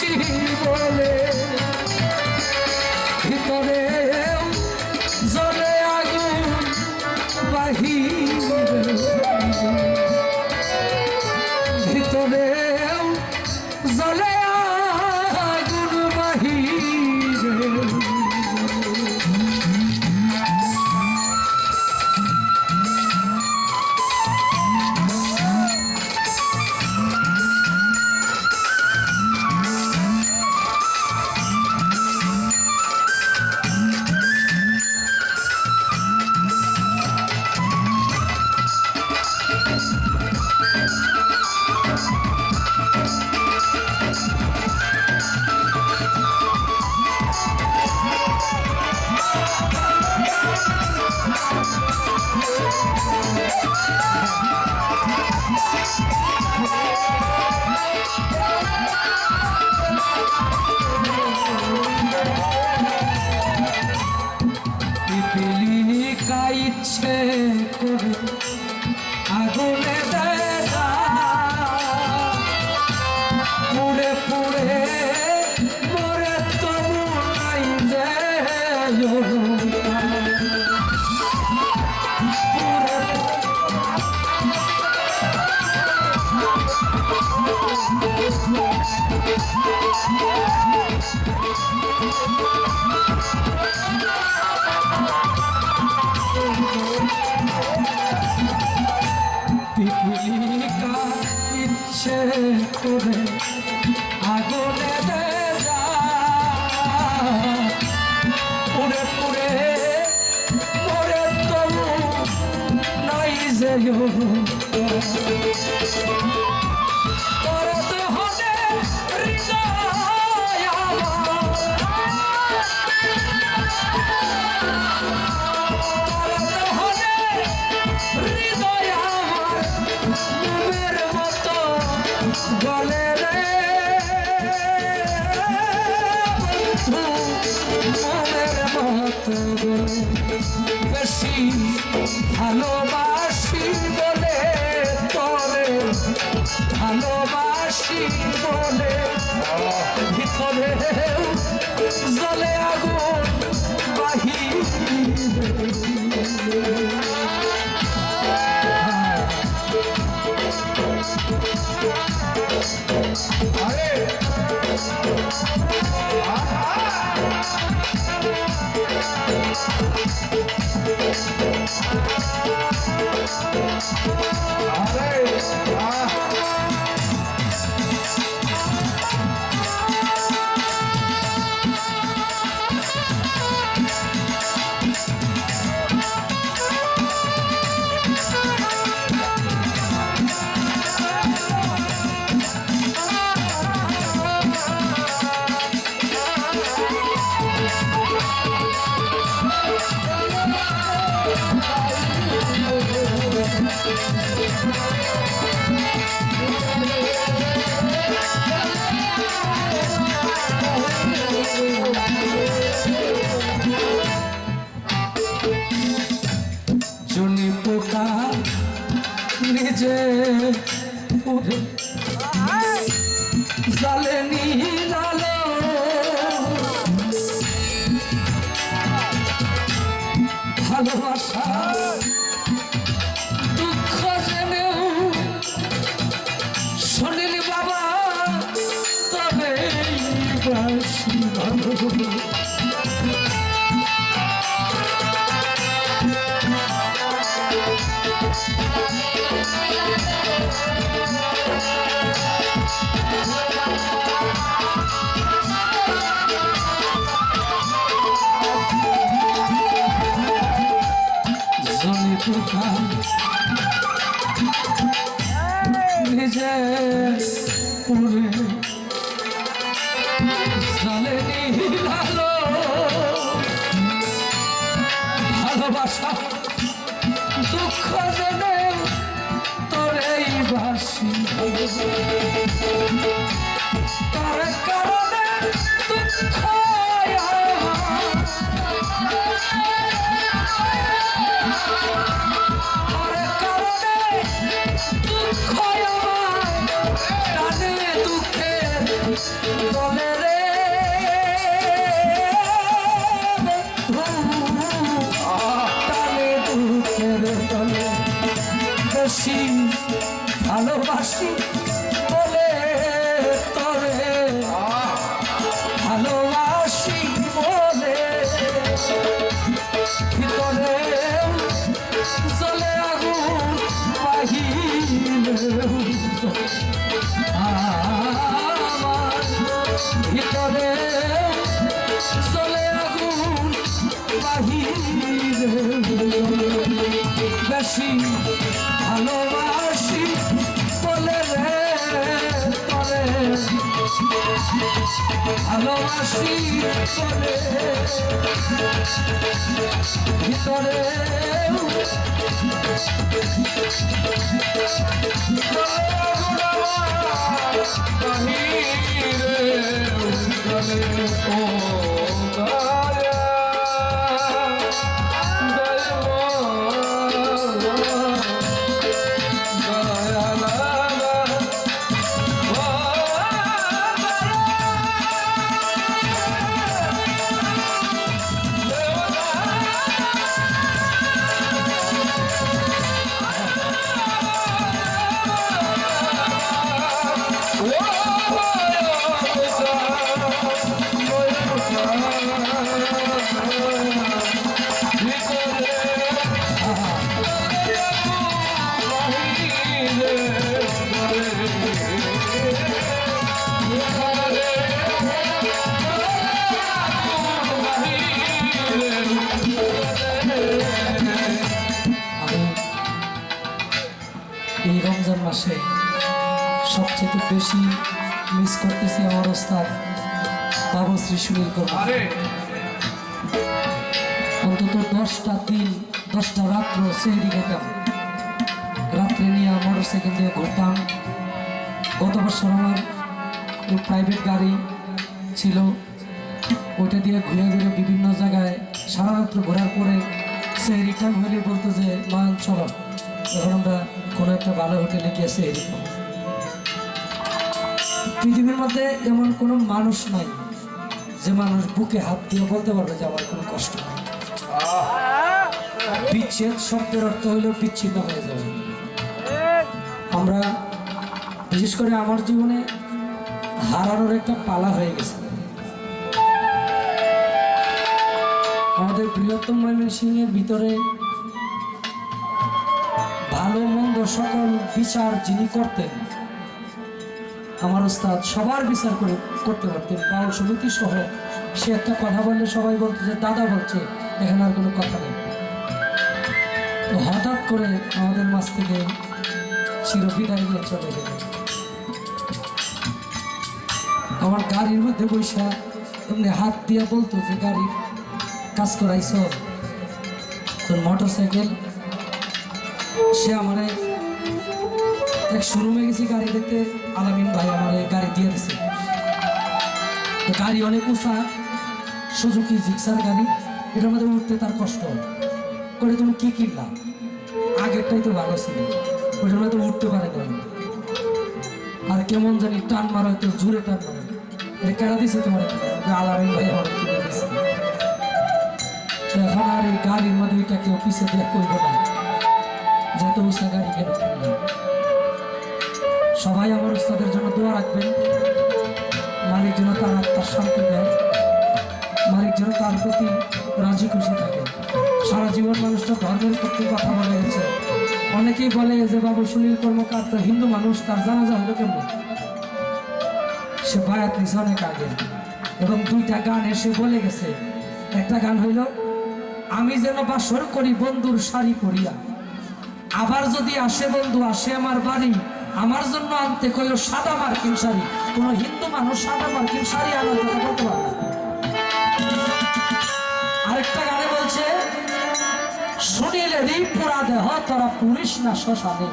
বাসি বলে ভিতরে জ্বলে আগুন বাহিরে ভিতরে জ্বলে আগুন বাহিরে ইচ্ছে করে আগুনে দেখা পুড়ে পুড়ে মরে তবু নাই যে ইচ্ছে করে আগুনে দেখা পুড়ে পুড়ে মরে তবু নাই যে গলে রে মনের মতো বেশি ভালোবাসি বলে তোরে ভালোবাসি বলে ভিতরে জ্বলে আগুন বাহিরে জনি পোকা নিজে পুরে জালে নিলালো ভালোবাসা দুঃখ জেনেও শোনেনি বাবা তবে বাসি ভালো নিজে পুরে জালে নিলালো ভালোবাসা দুঃখ জেনে তোরেই বাসি তার কারণে দুঃখ দুঃখ বেশি ভালোবাসি বলে তোরে ভালোবাসি বলে ভিতরে জ্বলে আগুন বাহিরে আমার ভিতরে জ্বলে আগুন বাহিরে বেশি ভালোবাসি বলে রে তরে ভালোবাসি বলে ভিতরে এই রমজান মাসে সবচেয়ে বেশি মিস করতেছি আমার ওস্তাদ বাবুশ্রী সুনীল কুমার। অন্তত 10টা দিন 10টা রাত্র সেহরি খেতাম, রাত্রে নিয়ে মোটর সাইকেল দিয়ে ঘুরতাম। গত বছর আমার প্রাইভেট গাড়ি ছিল, ওটা দিয়ে ঘুরে ঘুরে বিভিন্ন জায়গায় সারা রাত্র ঘোরার পরে সেহরি টাইম হলে বলতো যে মান চলো এখন আমরা কোনো একটা ভালো হোটেলে গিয়ে সেহরি খাবো। পৃথিবীর মধ্যে এমন কোনো মানুষ নাই যে মানুষ বুকে হাত দিয়ে বলতে পারবে যে আমার কোনো কষ্ট নেই। বিচ্ছেদ শব্দের অর্থ হলেও বিচ্ছিন্ন হয়ে যাবে। আমরা বিশেষ করে আমার জীবনে হারানোর একটা পালা হয়ে গেছে। আমাদের বৃহত্তম ময়মনসিংহের ভিতরে ভালো মন্দ সকল বিচার যিনি করতেন, আমার ওস্তাদ সবার বিচার করতে পারতেন। বাউল সমিতি সহ সে একটা কথা বললে সবাই বলতো যে দাদা বলছে, এখানে আর কোনো কথা নেই। তো হঠাৎ করে আমাদের মাঝ থেকে চিরবিদায় নিয়ে চলে গেল। আমার গাড়ির মধ্যে বৈশা এমনি হাত দিয়ে বলতো যে গাড়ির কাজ করাইছ তোর মোটর সাইকেল। সে আমার এক শোরুমে গেছি গাড়ি দেখতে, আলামিন ভাই আমার গাড়ি দিয়ে দিছে। গাড়ি অনেক উঁচা, সুজুকি জিক্সার গাড়ি, এটার মধ্যে উঠতে তার কষ্ট করে। তুমি কি কিনলাম? আগেরটাই তো ভালো ছিল, ওইটার মধ্যে উঠতে পারে না। আর কেমন জানি টান মারা, হয়তো জোরে টান মারা। এটা কেনা দিছে তোমার? আলামিন ভাই আমার কিনে দিছে। এখন আর এই গাড়ির মধ্যে ওইটা কেউ পিছিয়ে দিয়ে করবো না, যত উঁচা গাড়ি কেন কিনলাম। সবাই আমার উস্তাদের জন্য দোয়া রাখবেন, মালিক যেন তার আত্মার শান্তি দেয়, মালিক যেন তার প্রতি রাজি খুশি থাকে। সারা জীবন মানুষটা ধর্মের প্রতি কথা বলে গেছে। অনেকেই বলে যে বাবু সুনীল কর্মকার তো হিন্দু মানুষ, তার জানাজা হলো কেমন? সে বায়াত নিছে অনেক আগে, এবং 2টা গান এসে বলে গেছে। একটা গান হইল, আমি যেন বাসর করি বন্ধুর শাড়ি পরিয়া, আবার যদি আসে বন্ধু আসে আমার বাড়ি, আমার জন্য আনতে কইল সাদা মার্কিন শাড়ি। কোন হিন্দু মানুষ সাদা মার্কিন শাড়ি আনার কথা বলতে পারে? আরেকটা গানে বলছে, সুনীলেরই পুরা দেহ তোরা পুরিস না শ্মশানে।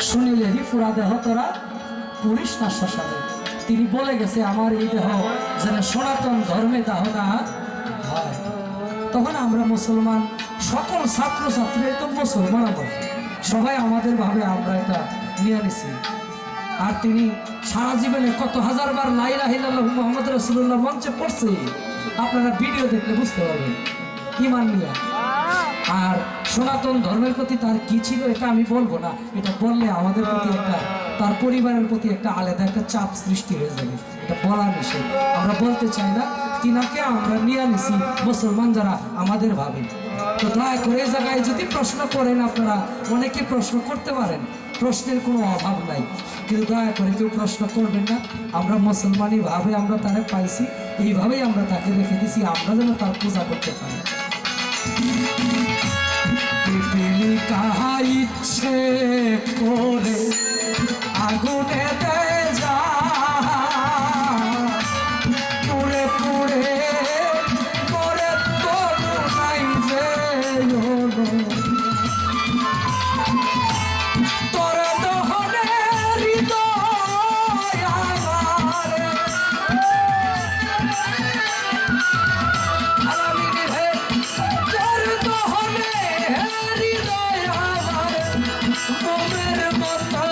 সুনীলেরই পুরা দেহ তোরা পুরিস না শ্মশানে। তিনি বলে গেছে আমার এই দেহ যেন সনাতন ধর্মে দাহ না হয়। তখন আমরা মুসলমান সকল ছাত্রছাত্রী তো মুসলমান, আমরা সবাই আমাদের ভাবে আমরা এটা নিয়ে নিছি। আর তিনি সারা জীবনে কত হাজারবার লা ইলাহা ইল্লাল্লাহু মুহাম্মদ রাসূলুল্লাহ মঞ্চে পড়ছে, আপনারা ভিডিও দেখলে বুঝতে পারবেন। ইমান নিয়ে আর সনাতন ধর্মের প্রতি তার কি ছিল এটা আমি বলবো না, এটা বললে আমাদের প্রতি একটা, তার পরিবারের প্রতি একটা আলাদা একটা চাপ সৃষ্টি হয়ে যাবে, এটা বলা নিষেধ, আমরা বলতে চাই না। তিনাকে আমরা নিয়ে নিছি মুসলমান যারা আমাদের ভাবে। তো দয়া করে এই জায়গায় যদি প্রশ্ন করেন আপনারা, অনেকে প্রশ্ন করতে পারেন, প্রশ্নের কোনো অভাব নাই, কিন্তু দয়া করে কেউ প্রশ্ন করবেন না। আমরা মুসলমানই ভাবে আমরা তারা পাইছি, এইভাবেই আমরা তাকে রেখে দিছি, আমরা যেন তার পূজা করতে পারি। কাহা ইচ্ছে করে আগুনে দেয় যা, পুড়ে পুড়ে করে তরু নাই যে তোর দহনে হৃদয় আমার, তোর দহনে হৃদয় আমার মোমের মতো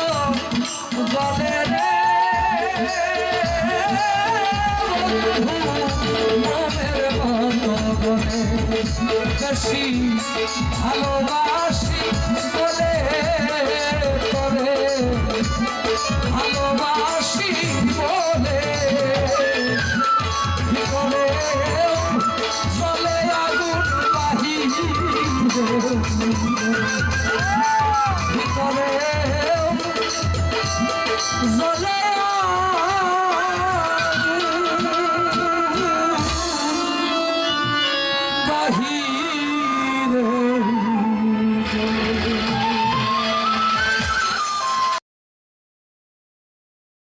বলে রে, মোমের মতো বলে বেশি ভালোবাসি বলে করে, ভালোবাসি বলে করে চলে আগুন বাহিরে ভিতরে